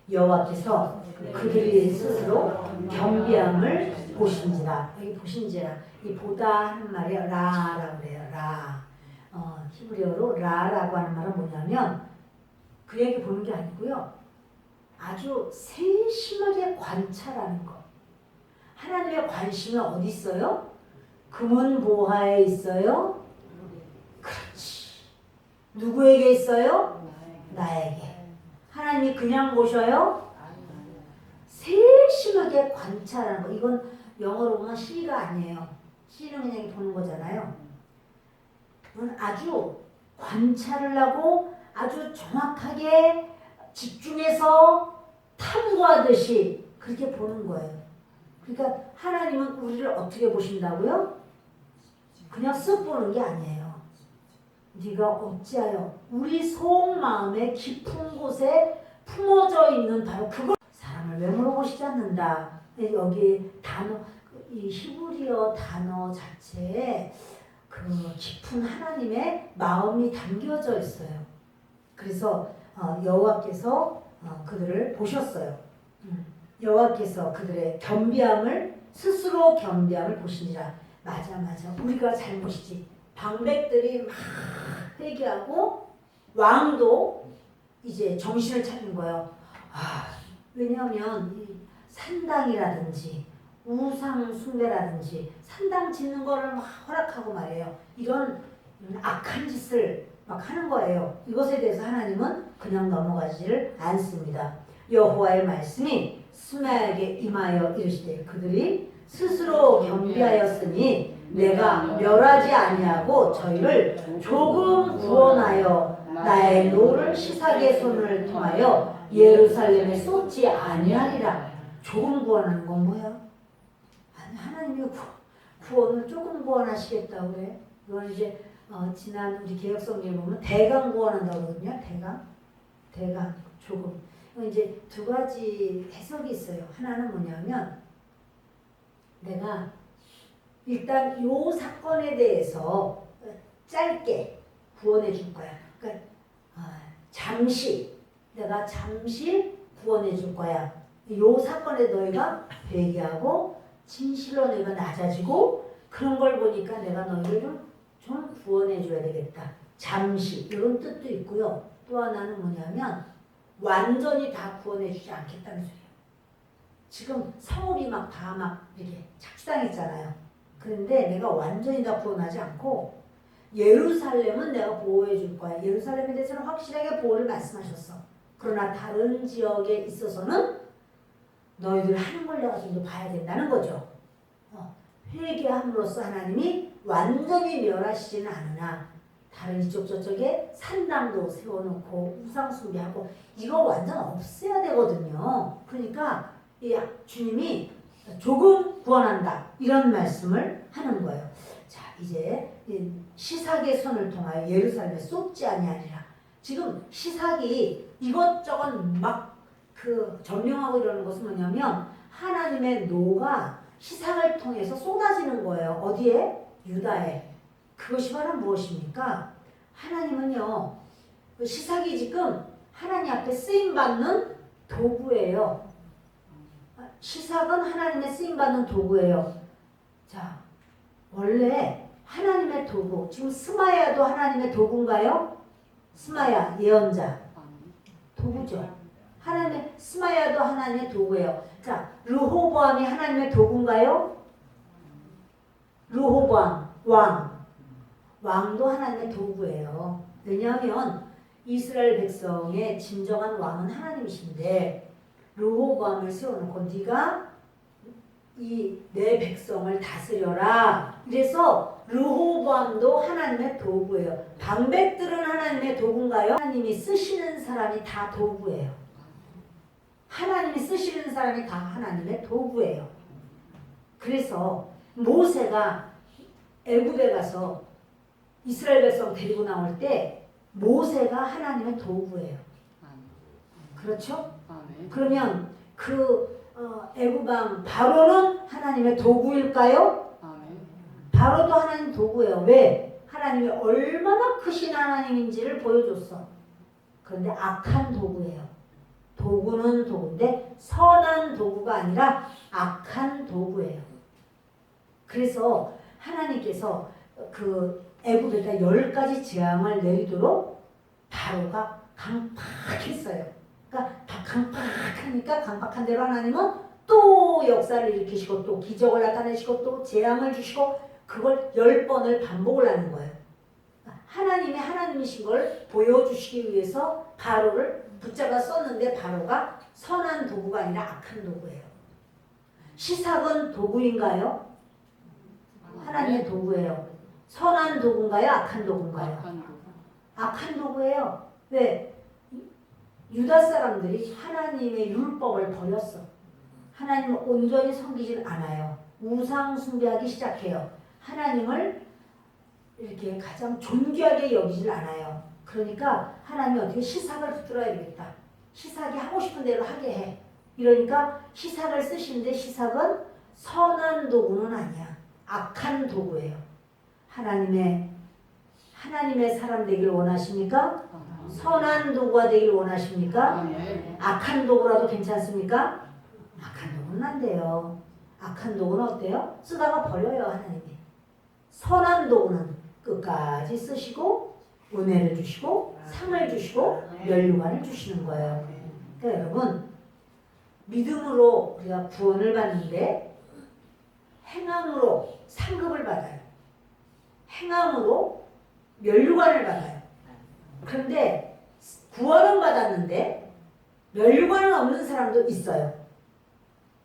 여호와께서 그들이 스스로 겸비함을 보신지라. 여기 보신지라. 이 보다 하는 말이 라라고 그래요. 라. 히브리어로 라라고 하는 말은 뭐냐면 그 얘기 보는 게 아니고요. 아주 세심하게 관찰하는 거. 하나님의 관심이 어디 있어요? 금은보화에 있어요? 그렇지. 누구에게 있어요? 나에게. 하나님이 그냥 보셔요? 세심하게 관찰하는 거. 이건 영어로 보면 C가 아니에요. C는 그냥 보는 거잖아요. 이건 아주 관찰을 하고 아주 정확하게 집중해서 탐구하듯이 그렇게 보는 거예요. 그러니까 하나님은 우리를 어떻게 보신다고요? 그냥 쓱 보는 게 아니에요. 네가 어찌하여 우리 속마음의 깊은 곳에 품어져 있는 바로 그걸 사람을 왜 물어보시지 않는다. 여기 단어 이 히브리어 단어 자체에 그 깊은 하나님의 마음이 담겨져 있어요. 그래서 여호와께서 그들을 보셨어요. 여호와께서 그들의 겸비함을 스스로 겸비함을 보시니라. 맞아. 우리가 잘못이지. 방백들이 막 회개하고 왕도 이제 정신을 차린 거예요. 왜냐하면 이 산당이라든지 우상 숭배라든지 산당 짓는 거를 막 허락하고 말이에요. 이런 악한 짓을 막 하는 거예요. 이것에 대해서 하나님은 그냥 넘어가지를 않습니다. 여호와의 말씀이 스마야에게 임하여 이르시되 그들이 스스로 겸비하였으니 내가 멸하지 아니하고 저희를 조금 구원하여 나의 노를 시삭의 손을 통하여 예루살렘에 쏟지 아니하리라. 조금 구원하는 건 뭐야? 아니 하나님이 구원을 조금 구원하시겠다고 그래. 이건 이제 지난 우리 개혁성경에 보면 대강 구원한다고 그러거든요. 대강 조금. 이제 두 가지 해석이 있어요. 하나는 뭐냐면 내가 일단 요 사건에 대해서 짧게 구원해 줄 거야. 그러니까 내가 잠시 구원해 줄 거야. 요 사건에 너희가 회개하고 진실로 너희가 낮아지고 그런 걸 보니까 내가 너희를 좀 구원해 줘야 되겠다. 잠시 이런 뜻도 있고요. 또 하나는 뭐냐면 완전히 다 구원해 주지 않겠다는 소리예요. 지금 성읍이 다 이렇게 착취당했잖아요. 그런데 내가 완전히 다 구원하지 않고 예루살렘은 내가 보호해 줄 거야. 예루살렘에 대해서는 확실하게 보호를 말씀하셨어. 그러나 다른 지역에 있어서는 너희들 하는 걸 내가 좀 더 봐야 된다는 거죠. 회개함으로써 하나님이 완전히 멸하시지는 않으나 다른 이쪽 저쪽에 산당도 세워놓고 우상 숭배하고 이거 완전 없애야 되거든요. 그러니까 이 주님이 조금 구원한다 이런 말씀을 하는 거예요. 자, 이제 시삭의 손을 통하여 예루살렘에 쏟지 아니하리라. 지금 시삭이 이것저것 막 그 점령하고 이러는 것은 뭐냐면 하나님의 노가 시삭을 통해서 쏟아지는 거예요. 어디에? 유다에. 그것이 바로 무엇입니까? 하나님은요, 시삭이 지금 하나님 앞에 쓰임받는 도구예요. 시삭은 하나님의 쓰임받는 도구예요. 자, 원래 하나님의 도구, 지금 스마야도 하나님의 도구인가요? 스마야, 예언자. 도구죠. 하나님의, 스마야도 하나님의 도구예요. 자, 르호보암이 하나님의 도구인가요? 르호보암, 왕도 하나님의 도구예요. 왜냐하면 이스라엘 백성의 진정한 왕은 하나님이신데 르호보암을 세워놓고 네가 이 내 백성을 다스려라. 이래서 르호보암도 하나님의 도구예요. 방백들은 하나님의 도구인가요? 하나님이 쓰시는 사람이 다 도구예요. 하나님이 쓰시는 사람이 다 하나님의 도구예요. 그래서 모세가 애굽에 가서 이스라엘 백성 데리고 나올 때 모세가 하나님의 도구예요. 그렇죠? 그러면 그 애굽 왕 바로는 하나님의 도구일까요? 바로도 하나님 도구예요. 왜? 하나님이 얼마나 크신 하나님인지를 보여줬어. 그런데 악한 도구예요. 도구는 도구인데 선한 도구가 아니라 악한 도구예요. 그래서 하나님께서 그 애굽에다 10가지 재앙을 내리도록 바로가 강팍했어요. 그러니까 강팍하니까 강팍한 대로 하나님은 또 역사를 일으키시고 또 기적을 나타내시고 또 재앙을 주시고 그걸 10번을 반복을 하는 거예요. 하나님이 하나님이신 걸 보여주시기 위해서 바로를 붙잡아 썼는데 바로가 선한 도구가 아니라 악한 도구예요. 시삭은 도구인가요? 하나님의 도구예요. 선한 도구인가요? 악한 도구인가요? 악한 도구예요. 왜? 유다 사람들이 하나님의 율법을 버렸어. 하나님을 온전히 섬기질 않아요. 우상 숭배하기 시작해요. 하나님을 이렇게 가장 존귀하게 여기질 않아요. 그러니까 하나님이 어떻게 시삭을 붙들어야 되겠다. 시삭이 하고 싶은 대로 하게 해. 이러니까 시삭을 쓰시는데 시삭은 선한 도구는 아니야. 악한 도구예요. 하나님의 사람 되길 원하십니까? 선한 도구가 되길 원하십니까? 악한 도구라도 괜찮습니까? 악한 도구는 안 돼요. 악한 도구는 어때요? 쓰다가 버려요, 하나님이. 선한 도구는 끝까지 쓰시고 은혜를 주시고 상을 주시고 면류관을 주시는 거예요. 그러니까 여러분, 믿음으로 우리가 구원을 받는데 행함으로 상급을 받아요. 행함으로 면류관을 받아요. 그런데 구원은 받았는데 면류관은 없는 사람도 있어요.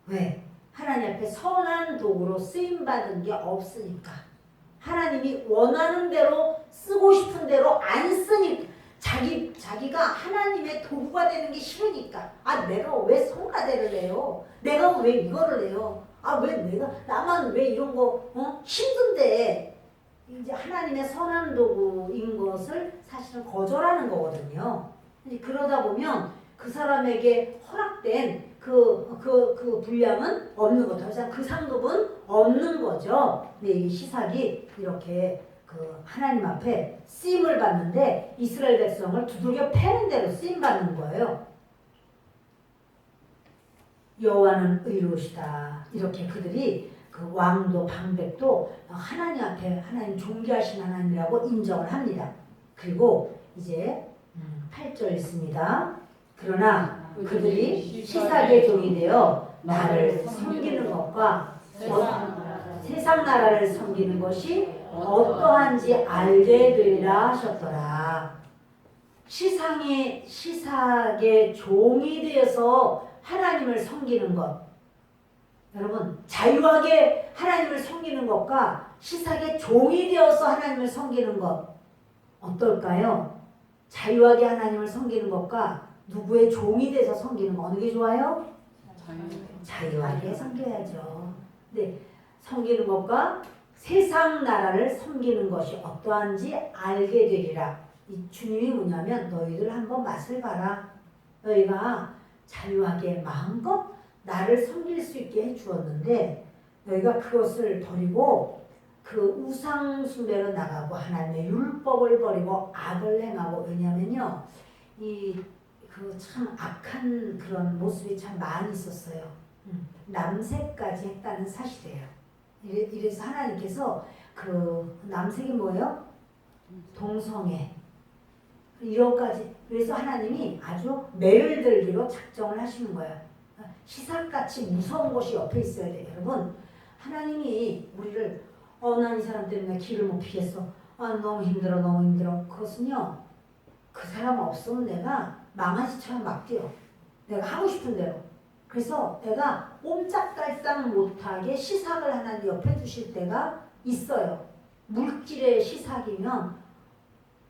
왜? 하나님 앞에 선한 도구로 쓰임받은 게 없으니까. 하나님이 원하는 대로 쓰고 싶은 대로 안 쓰니까 자기가 하나님의 도구가 되는 게 싫으니까. 아, 내가 왜 성가대를 해요? 내가 왜 이거를 해요? 아, 왜 나만 왜 이런 거 힘든데. 이제 하나님의 선한 도구인 것을 사실은 거절하는 거거든요. 그러다 보면 그 사람에게 허락된 그 분량은 없는 거죠. 그 상급은 없는 거죠. 근데 이 시삭이 이렇게 그 하나님 앞에 쓰임을 받는데 이스라엘 백성을 두들겨 패는 대로 쓰임 받는 거예요. 여호와는 의로우시다. 이렇게 그들이 그 왕도 방백도 하나님 앞에 하나님 존귀하신 하나님이라고 인정을 합니다. 그리고 이제 8절 있습니다. 그러나 그들이 시삭의 종이 되어 나를 섬기는 것과 세상 나라를 섬기는 것이 어떠한지 알게 되리라 하셨더라. 시삭의 종이 되어서 하나님을 섬기는 것, 여러분 자유하게 하나님을 섬기는 것과 시삭의 종이 되어서 하나님을 섬기는 것 어떨까요? 자유하게 하나님을 섬기는 것과 누구의 종이 돼서 섬기는 거 어느 게 좋아요? 자유하게 섬겨야죠. 근데 섬기는 것과 세상 나라를 섬기는 것이 어떠한지 알게 되리라. 이 주님이 뭐냐면 너희들 한번 맛을 봐라. 너희가 자유하게 마음껏 나를 섬길 수 있게 해주었는데 너희가 그것을 버리고 그 우상 숭배로 나가고 하나님의 율법을 버리고 악을 행하고 왜냐면요 이 그 참 악한 그런 모습이 참 많이 있었어요. 남색까지 했다는 사실이에요. 이래서 하나님께서 그 남색이 뭐예요? 동성애 1호까지 그래서 하나님이 아주 매를 들기로 작정을 하시는 거예요. 시삭같이 무서운 것이 옆에 있어야 돼요. 여러분 하나님이 우리를 난 이 사람 때문에 길을 못 피겠어. 너무 힘들어 너무 힘들어. 그것은요 그 사람 없으면 내가 망아지처럼 막 뛰어. 내가 하고 싶은 대로. 그래서 내가 옴짝달싹 못하게 시삭을 하나님 옆에 두실 때가 있어요. 물질의 시삭이면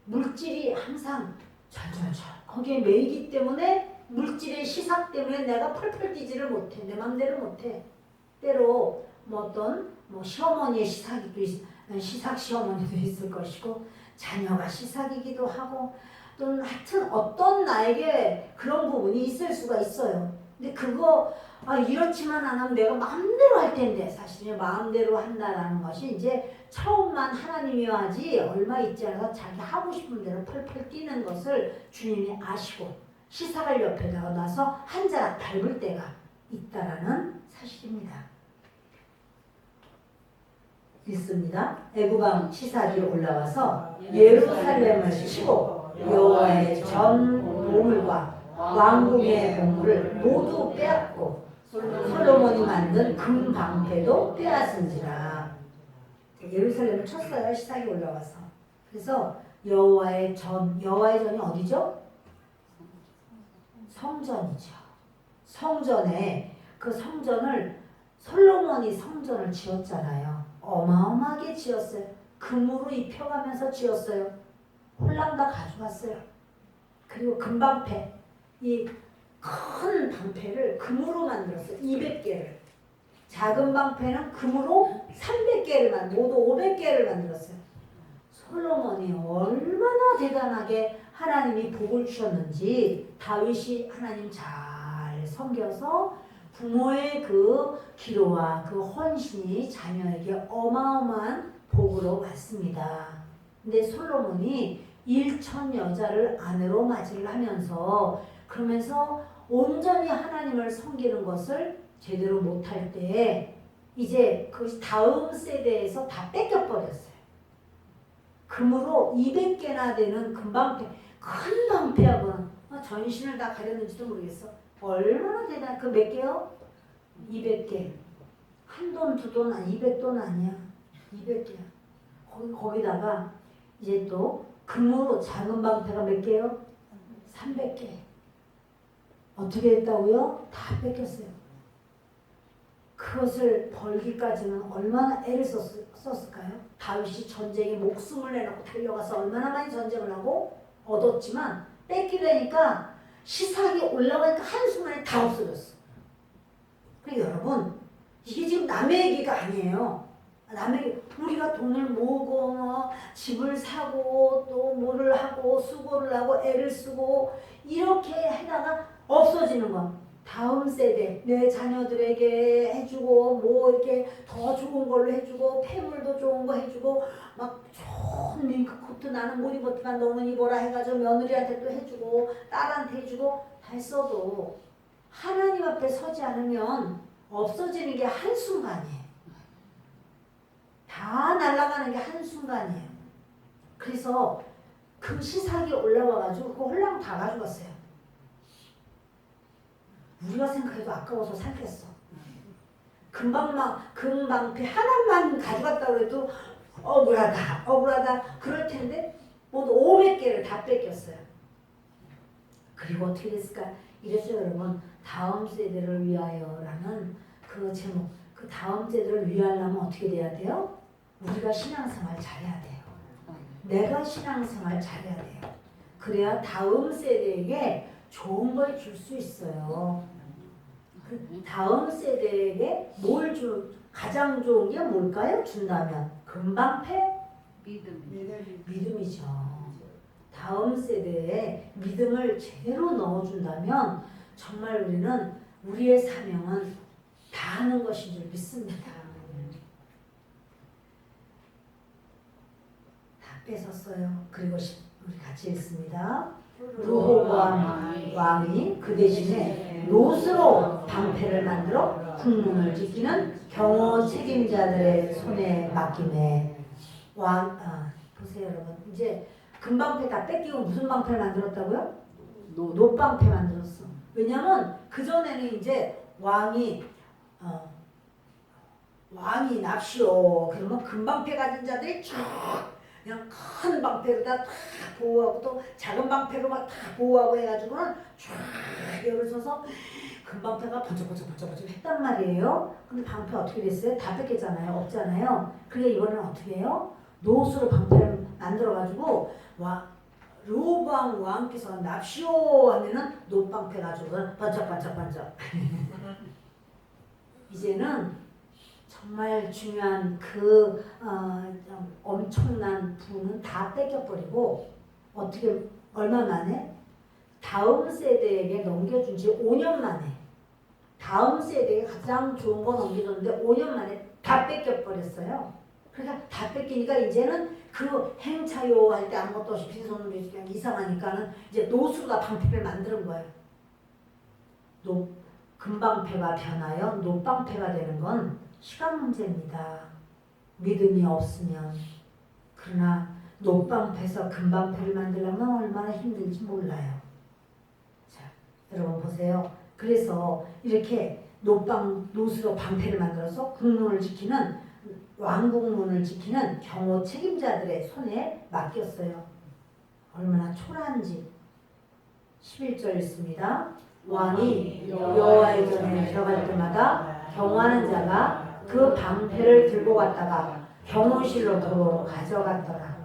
물질이 항상 절절절 거기에 매이기 때문에 물질의 시삭 때문에 내가 펄펄 뛰지를 못해. 내 맘대로 못해. 때로 뭐 어떤 시어머니의 시삭 시어머니도 있을 것이고 자녀가 시삭이기도 하고 또는 하여튼 어떤 나에게 그런 부분이 있을 수가 있어요. 근데 그거 이렇지만 안 하면 내가 마음대로 할 텐데 사실 마음대로 한다라는 것이 이제 처음만 하나님이 하지 얼마 있지 않아서 자기 하고 싶은 대로 펄펄 뛰는 것을 주님이 아시고 시삭을 옆에다가 놔서 한 자락 밟을 때가 있다라는 사실입니다. 있습니다. 애굽왕 시삭이 올라와서 예루살렘을 치고 여호와의 전 보물과 왕궁의 보물을 모두 빼앗고 솔로몬이 만든 금방패도 빼앗은지라. 예루살렘을 쳤어요. 시삭이 올라와서. 그래서 여호와의 전이 어디죠? 성전이죠. 성전에 그 성전을 솔로몬이 성전을 지었잖아요. 어마어마하게 지었어요. 금으로 입혀가면서 지었어요. 홀랑 다 가져갔어요. 그리고 금방패, 이 큰 방패를 금으로 만들었어요. 200개를. 작은 방패는 금으로 300개를 모두 500개를 만들었어요. 솔로몬이 얼마나 대단하게 하나님이 복을 주셨는지 다윗이 하나님 잘 섬겨서 부모의 그 기도와 그 헌신이 자녀에게 어마어마한 복으로 왔습니다. 근데 솔로몬이 1천 여자를 아내로 맞이를 하면서 그러면서 온전히 하나님을 섬기는 것을 제대로 못할 때 이제 그 다음 세대에서 다 뺏겨버렸어요. 금으로 200개나 되는 금방패, 큰 방패하고는 전신을 다 가렸는지도 모르겠어. 얼마나 대단, 그 몇 개요? 200개. 한 돈, 두 돈, 200돈 아니야. 200개야. 거기다가 이제 또 금으로 작은 방패가 몇 개요? 300개. 어떻게 했다고요? 다 뺏겼어요. 그것을 벌기까지는 얼마나 애를 썼을까요? 다윗이 전쟁에 목숨을 내놓고 달려가서 얼마나 많이 전쟁을 하고 얻었지만 뺏기려니까 시삭이 올라가니까 한순간에 다 없어졌어. 그러니까 여러분 이게 지금 남의 얘기가 아니에요. 우리가 돈을 모으고 집을 사고 또 뭐를 하고 수고를 하고 애를 쓰고 이렇게 하다가 없어지는 건 다음 세대 내 자녀들에게 해주고 뭐 이렇게 더 좋은 걸로 해주고 폐물도 좋은 거 해주고 막 좋은 링크 코트 나는 못 입었지만 너는 입어라 해가지고 며느리한테 또 해주고 딸한테 해주고 다 했어도 하나님 앞에 서지 않으면 없어지는 게 한순간이에요. 다 날아가는 게 한순간이에요. 그래서 그 시삭이 올라와가지고 그 홀랑 다 가져갔어요. 우리가 생각해도 아까워서 살겠어. 금방패 하나만 가져갔다고 해도 억울하다 그럴 텐데 모두 500개를 다 뺏겼어요. 그리고 어떻게 됐을까? 이래서 여러분 다음 세대를 위하여라는 그 그 제목, 그 다음 세대를 위하려면 어떻게 돼야 돼요? 우리가 신앙생활 잘해야 돼요. 내가 신앙생활 잘해야 돼요. 그래야 다음 세대에게 좋은 걸 줄 수 있어요. 그 다음 세대에게 가장 좋은 게 뭘까요? 준다면 금방패? 믿음이죠. 다음 세대에 믿음을 제대로 넣어준다면 정말 우리는 우리의 사명은 다 하는 것인 줄 믿습니다. 다 뺏었어요. 그리고 우리 같이 읽습니다. 르호보암 왕이 그 대신에 롯으로 방패를 만들어 국문을 지키는 경호 책임자들의 손에 맡기네. 보세요 여러분. 이제 금방패 다 뺏기고 무슨 방패를 만들었다고요? 놋방패 만들었어. 왜냐면 그전에는 이제 왕이 납시오. 그러면 금방패 가진 자들이 쭉 그냥 큰 방패로 다 보호하고 또 작은 방패로 막 다 보호하고 해가지고는 쫙 열을 서서 금방패가 번쩍번쩍 했단 말이에요. 근데 방패 어떻게 됐어요? 다 뺏겼잖아요. 없잖아요. 그래 이번에는 어떻게 해요? 놋으로 방패를 만들어가지고 르호보암 왕께서 납시오 하면은 놋방패 가지고 번쩍번쩍 이제는 정말 중요한 그 엄청난 부는 다 뺏겨버리고 어떻게 얼마 만에? 다음 세대에게 넘겨준 지 5년 만에 다음 세대에 가장 좋은 거 넘겨줬는데 5년 만에 다 뺏겨버렸어요. 그러니까 다 뺏기니까 이제는 그 행차요 할 때 아무것도 없이 빈손으로 그냥 이상하니까는 이제 노수가 방패를 만드는 거예요. 금방패가 변하여 놋방패가 되는 건 시간 문제입니다. 믿음이 없으면. 그러나 놋방패에서 금방패를 만들려면 얼마나 힘든지 몰라요. 자, 여러분 보세요. 그래서 이렇게 놋으로 방패를 만들어서 국문을 지키는 왕국문을 지키는 경호 책임자들의 손에 맡겼어요. 얼마나 초라한지. 11절 있습니다. 왕이 여호와의 전에 들어갈 때마다 경호하는 자가 그 방패를 들고 갔다가 경호실로 도로 가져갔더라.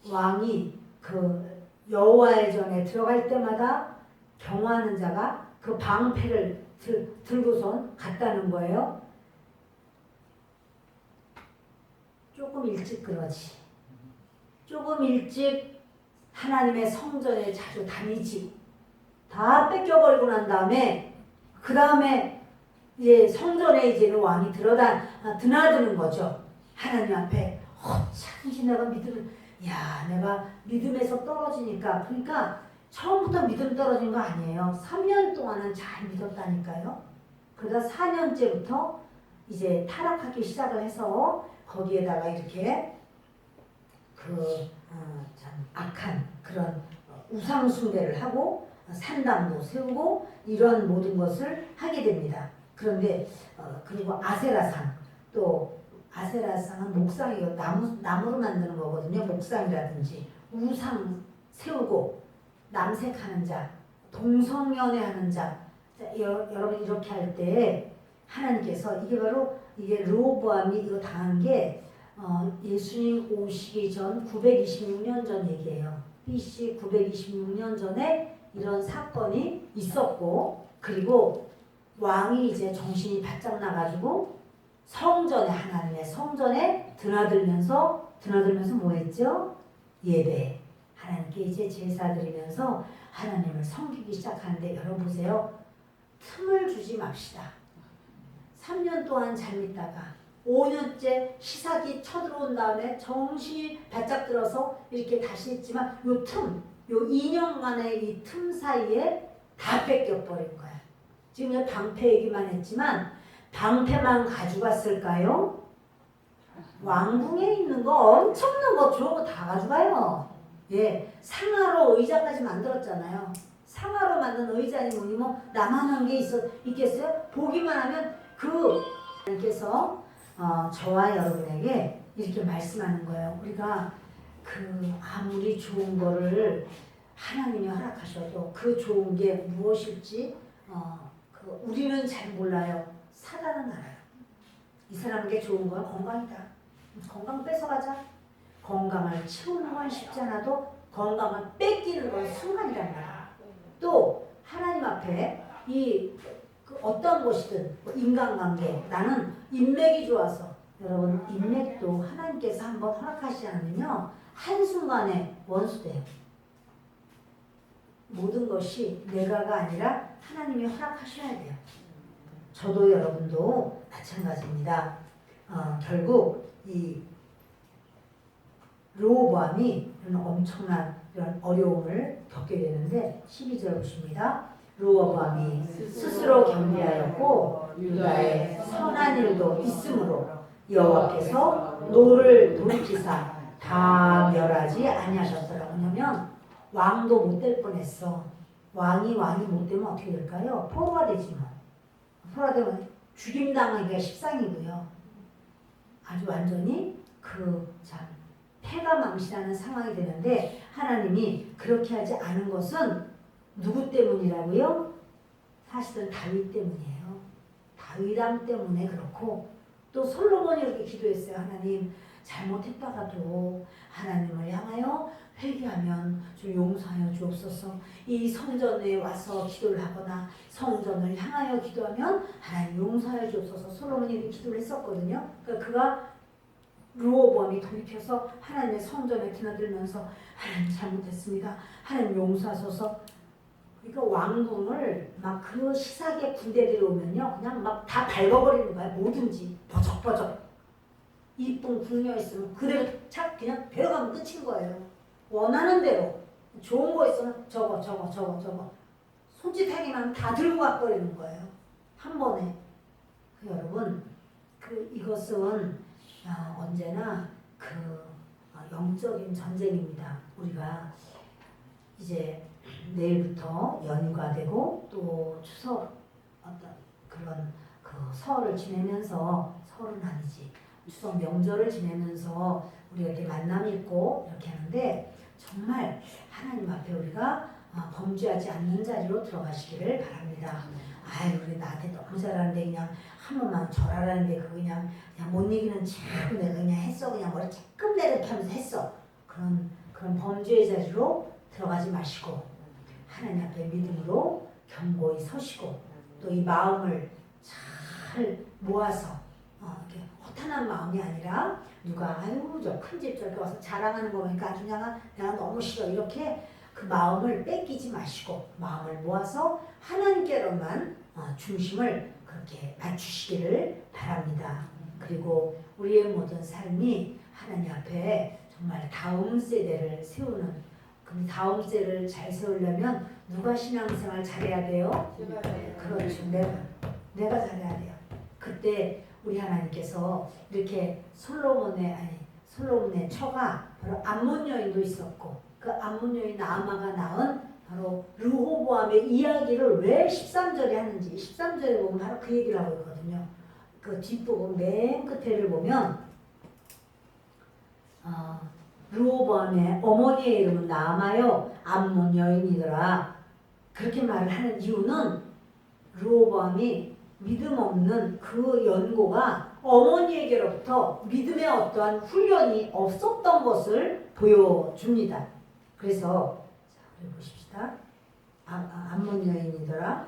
왕이 그 여호와의 전에 들어갈 때마다 경호하는 자가 그 방패를 들고선 갔다는 거예요. 조금 일찍 그러지. 조금 일찍 하나님의 성전에 자주 다니지. 다 뺏겨버리고 난 다음에 그 다음에 이제 성전에 이제는 왕이 드나드는 거죠. 하나님 앞에 참지 내가 내가 믿음에서 떨어지니까. 그러니까 처음부터 믿음 떨어진 거 아니에요. 3년 동안은 잘 믿었다니까요. 그러다 4년째부터 이제 타락하기 시작을 해서 거기에다가 이렇게 참 악한 그런 우상 숭배를 하고 산당도 세우고 이런 모든 것을 하게 됩니다. 그런데 그리고 아세라상, 또 아세라상은 목상이고 나무로 만드는 거거든요. 목상이라든지 우상 세우고 남색하는 자, 동성연애하는 자. 여러분 이렇게 할 때 하나님께서 이게 르호보암이 이거 당한 게 예수님 오시기 전 926년 전 얘기예요. BC 926년 전에 이런 사건이 있었고, 그리고 왕이 이제 정신이 바짝 나가지고 하나님의 성전에 드나들면서 뭐 했죠? 예배. 하나님께 이제 제사 드리면서 하나님을 섬기기 시작하는데, 여러분 보세요. 틈을 주지 맙시다. 3년 동안 잘 믿다가 5년째 시삭이 쳐들어온 다음에 정신이 바짝 들어서 이렇게 다시 했지만 요 2년간의 이 틈 사이에 다 뺏겨버린 거야. 지금 방패 얘기만 했지만 방패만 가져갔을까요? 왕궁에 있는 거 엄청난 거 좋은 거 다 가져가요. 예, 상하로 의자까지 만들었잖아요. 상하로 만든 의자니 뭐니 나만한 게 있겠어요? 보기만 하면 하나님께서 저와 여러분에게 이렇게 말씀하는 거예요. 우리가 아무리 좋은 거를 하나님이 허락하셔도 그 좋은 게 무엇일지 우리는 잘 몰라요. 사단은 알아요. 이 사람에게 좋은 건 건강이다. 건강 뺏어가자. 건강을 채우는 건 쉽지 않아도 건강을 뺏기는 건 순간이란 말이야. 또 하나님 앞에 어떤 것이든 인간관계, 나는 인맥이 좋아서, 여러분 인맥도 하나님께서 한번 허락하시지 않으면요 한순간에 원수돼요. 모든 것이 내가가 아니라 하나님이 허락하셔야 돼요. 저도 여러분도 마찬가지입니다. 결국 이 르호보암이 엄청난 이런 어려움을 겪게 되는데 12절 보십니다. 르호보암이 스스로 경비하였고 유다에 선한 일도 있으므로 여호와께서 노를 돌이키사 다 멸하지 아니하셨더라. 왜냐면 왕도 못 될 뻔했어. 왕이 못 되면 어떻게 될까요? 포로가 되지 뭐. 포로가 되면 죽임당하기가 십상이고요. 아주 완전히 패가망신하는 상황이 되는데 하나님이 그렇게 하지 않은 것은 누구 때문이라고요? 사실은 다윗 때문이에요. 다윗 왕 때문에 그렇고 또 솔로몬이 이렇게 기도했어요. 하나님 잘못했다가도 하나님을 향하여 회개하면 좀 용서하여 주옵소서. 이 성전에 와서 기도를 하거나 성전을 향하여 기도하면 하나님 용서하여 주옵소서. 솔로몬이 이렇게 기도를 했었거든요. 그러니까 그가 르호보암이 돌이켜서 하나님의 성전에 드나들면서 하나님 잘못했습니다. 하나님 용서하소서. 그러니까 왕궁을 막 그 시사계 군대들이 오면요 그냥 막 다 밟아버리는 거야. 뭐든지 버적버적. 이쁜 궁녀 있으면 그대로 착 그냥 데려가면 끝인 거예요. 원하는 대로 좋은 거 있으면 저거 손짓하기만 다 들고 가버리는 거예요. 한 번에. 여러분 이것은 언제나 영적인 전쟁입니다. 우리가 이제 내일부터 연휴가 되고 또 추석 어떤 그런 설을 지내면서 설은 아니지 추석 명절을 지내면서 우리가 이렇게 만남이 있고 이렇게 하는데 정말 하나님 앞에 우리가 범죄하지 않는 자리로 들어가시기를 바랍니다. 아유 우리 나한테 너무 잘하는데 그냥 한 번만 절하라는데 그냥 못 이기는 참 내가 그냥 했어. 그냥 머리 조금 내려 이렇게 하면서 했어. 그런 범죄의 자리로 들어가지 마시고 하나님 앞에 믿음으로 견고히 서시고 또 이 마음을 잘 모아서 이렇게 허탄한 마음이 아니라 누가 아유 저 큰 집 저렇게 와서 자랑하는 거 보니까 아주 내가 너무 싫어 이렇게 그 마음을 뺏기지 마시고 마음을 모아서 하나님께로만 중심을 그렇게 맞추시기를 바랍니다. 그리고 우리의 모든 삶이 하나님 앞에 정말 다음 세대를 세우는 그럼 다음 세대를 잘 세우려면 누가 신앙생활 잘해야 돼요? 그렇죠. 내가 잘해야 돼요. 그때 우리 하나님께서 이렇게 솔로몬의 처가 바로 암몬 여인도 있었고 그 암몬 여인 나아마가 낳은 바로 르호보암의 이야기를 왜 13절에 하는지 13절에 보면 바로 그 얘기를 하고 있거든요. 그 뒷부분 맨 끝에를 보면 르호보암의 어머니의 이름은 나아마요 암몬 여인이더라. 그렇게 말을 하는 이유는 르호보암이 믿음 없는 그 연고가 어머니에게로부터 믿음의 어떠한 훈련이 없었던 것을 보여줍니다. 그래서 우리 보십시다. 암몬 여인이더라.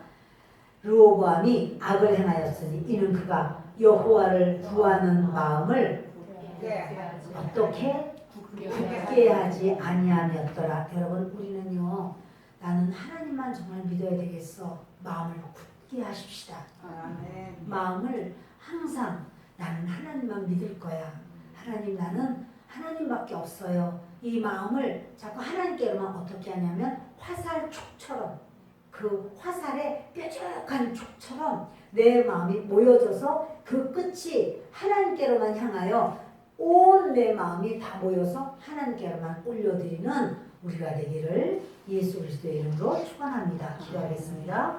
르호보암이 악을 행하였으니 이는 그가 여호와를 구하는 마음을 어떻게 굳게 하지 아니함이었더라. 여러분 우리는요 나는 하나님만 정말 믿어야 되겠어. 마음을 굳게 하십시다. 마음을 항상 나는 하나님만 믿을 거야. 하나님 나는 하나님밖에 없어요. 이 마음을 자꾸 하나님께로만 어떻게 하냐면 화살촉처럼 그 화살의 뾰족한 촉처럼 내 마음이 모여져서 그 끝이 하나님께로만 향하여 온 내 마음이 다 모여서 하나님께로만 올려드리는 우리가 되기를 예수 그리스도의 이름으로 축원합니다. 기도하겠습니다.